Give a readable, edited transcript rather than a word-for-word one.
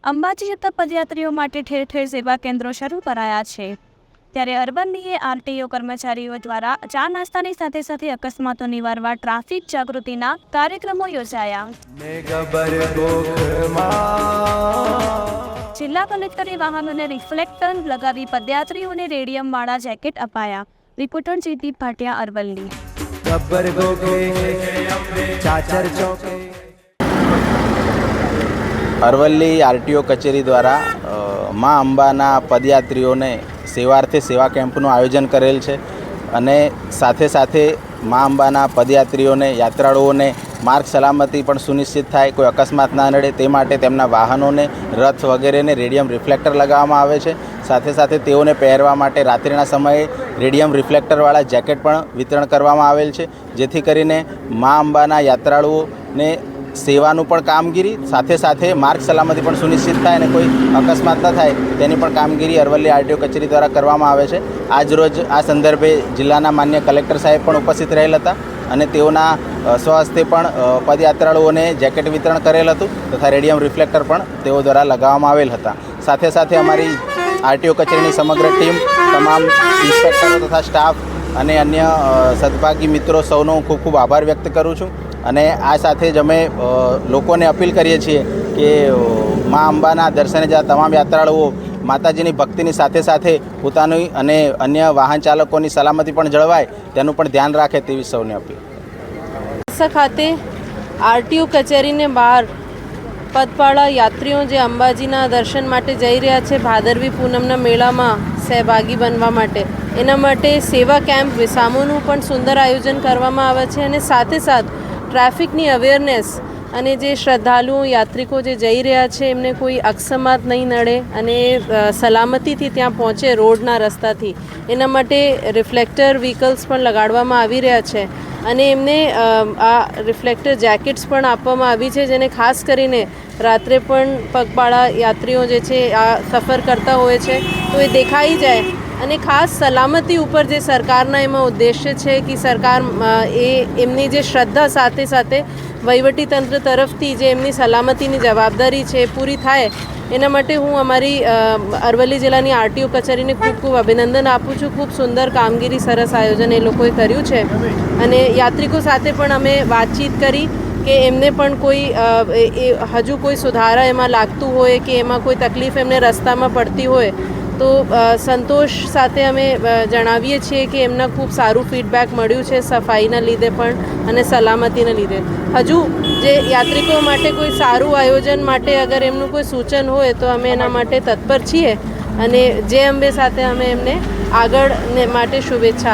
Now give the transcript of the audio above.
અંબાજી જતા પદયાત્રીઓ માટે ઠેર ઠેર સેવા કેન્દ્રો શરૂ કરાયા છે। ત્યારે અરવલ્લીએ આરટીઓ કર્મચારીઓ દ્વારા ચા નાસ્તાની સાથે સાથે અકસ્માતો નિવારવા ટ્રાફિક જાગૃતિના કાર્યક્રમો યોજાયા। જિલ્લા કલેક્ટરે વાહનોને રિફ્લેક્ટર લગાવી પદયાત્રીઓને રેડિયમવાળા જેકેટ અપાયા। રિપોર્ટર જીતી ભાટિયા, અરવલ્લી। અરવલ્લી આરટીઓ કચેરી દ્વારા મા અંબાના પદયાત્રીઓને સેવાર્થે સેવા કેમ્પનું આયોજન કરેલ છે અને સાથે સાથે મા અંબાના પદયાત્રીઓને યાત્રાળુઓને માર્ગ સલામતી પણ સુનિશ્ચિત થાય, કોઈ અકસ્માત ના નડે તે માટે તેમના વાહનોને, રથ વગેરેને રેડિયમ રિફ્લેક્ટર લગાવવામાં આવે છે। સાથે સાથે તેઓને પહેરવા માટે રાત્રિના સમયે રેડિયમ રિફ્લેક્ટરવાળા જેકેટ પણ વિતરણ કરવામાં આવેલ છે, જેથી કરીને મા અંબાના યાત્રાળુઓને સેવાનું પણ કામગીરી સાથે સાથે માર્ગ સલામતી પણ સુનિશ્ચિત થાય અને કોઈ અકસ્માત ન થાય તેની પણ કામગીરી અરવલ્લી આરટીઓ કચેરી દ્વારા કરવામાં આવે છે। આજરોજ આ સંદર્ભે જિલ્લાના માન્ય કલેક્ટર સાહેબ પણ ઉપસ્થિત રહેલ હતા અને તેઓના સ્વહસ્તે પણ પદયાત્રાળુઓને જેકેટ વિતરણ કરેલ હતું તથા રેડિયમ રિફ્લેક્ટર પણ તેઓ દ્વારા લગાવવામાં આવેલ હતા। સાથે સાથે અમારી આરટીઓ કચેરીની સમગ્ર ટીમ, તમામ ઇન્સ્પેક્ટરો તથા સ્ટાફ અને અન્ય સદભાગી મિત્રો સૌનો ખૂબ ખૂબ આભાર વ્યક્ત કરું છું અને આ સાથે જ અમે લોકોને અપીલ કરીએ છીએ કે મા અંબાના દર્શને જતા તમામ યાત્રાળુઓ માતાજીની ભક્તિની સાથે સાથે પોતાની અને અન્ય વાહન ચાલકોની સલામતી પણ જળવાય તેનું પણ ધ્યાન રાખે તેવી સૌને અપીલ। ખાતે આરટીઓ કચેરીને બહાર પગપાળા યાત્રીઓ જે અંબાજીના દર્શન માટે જઈ રહ્યા છે ભાદરવી પૂનમના મેળામાં સહભાગી બનવા માટે, એના માટે સેવા કેમ્પ વિસામોનું પણ સુંદર આયોજન કરવામાં આવે છે અને સાથે સાથ ટ્રાફિકની અવેરનેસ અને જે શ્રદ્ધાળુઓ યાત્રિકો જે જઈ રહ્યા છે એમને કોઈ અકસ્માત નહીં નડે અને સલામતીથી ત્યાં પહોંચે રોડના રસ્તાથી, એના માટે રિફ્લેક્ટર વ્હીકલ્સ પણ લગાડવામાં આવી રહ્યા છે અને એમને આ રિફ્લેક્ટર જેકેટ્સ પણ આપવામાં આવી છે, જેને ખાસ કરીને રાત્રે પણ પગપાળા યાત્રીઓ જે છે આ સફર કરતા હોય છે તો એ દેખાઈ જાય અને ખાસ સલામતી ઉપર જે સરકારના એમાં ઉદ્દેશ્ય છે કે સરકાર એમની જે શ્રદ્ધા સાથે સાથે વહીવટીતંત્ર તરફથી જે એમની સલામતીની જવાબદારી છે એ પૂરી થાય, એના માટે હું અમારી અરવલ્લી જિલ્લાની આરટીઓ કચેરીને ખૂબ ખૂબ અભિનંદન આપું છું। ખૂબ સુંદર કામગીરી, સરસ આયોજન એ લોકોએ કર્યું છે અને યાત્રિકો સાથે પણ અમે વાતચીત કરી કે એમને પણ કોઈ હજુ કોઈ સુધારા એમાં લાગતું હોય કે એમાં કોઈ તકલીફ એમને રસ્તામાં પડતી હોય તો સંતોષ સાથે અમે જણાવીએ છીએ કે એમના ખૂબ સારું ફીડબેક મળ્યું છે સફાઈના લીધે પણ અને સલામતીના લીધે। હજુ જે યાત્રિકો માટે કોઈ સારું આયોજન માટે અગર એમનું કોઈ સૂચન હોય તો અમે એના માટે તત્પર છીએ અને જય અંબે સાથે અમે એમને આગળ માટે શુભેચ્છા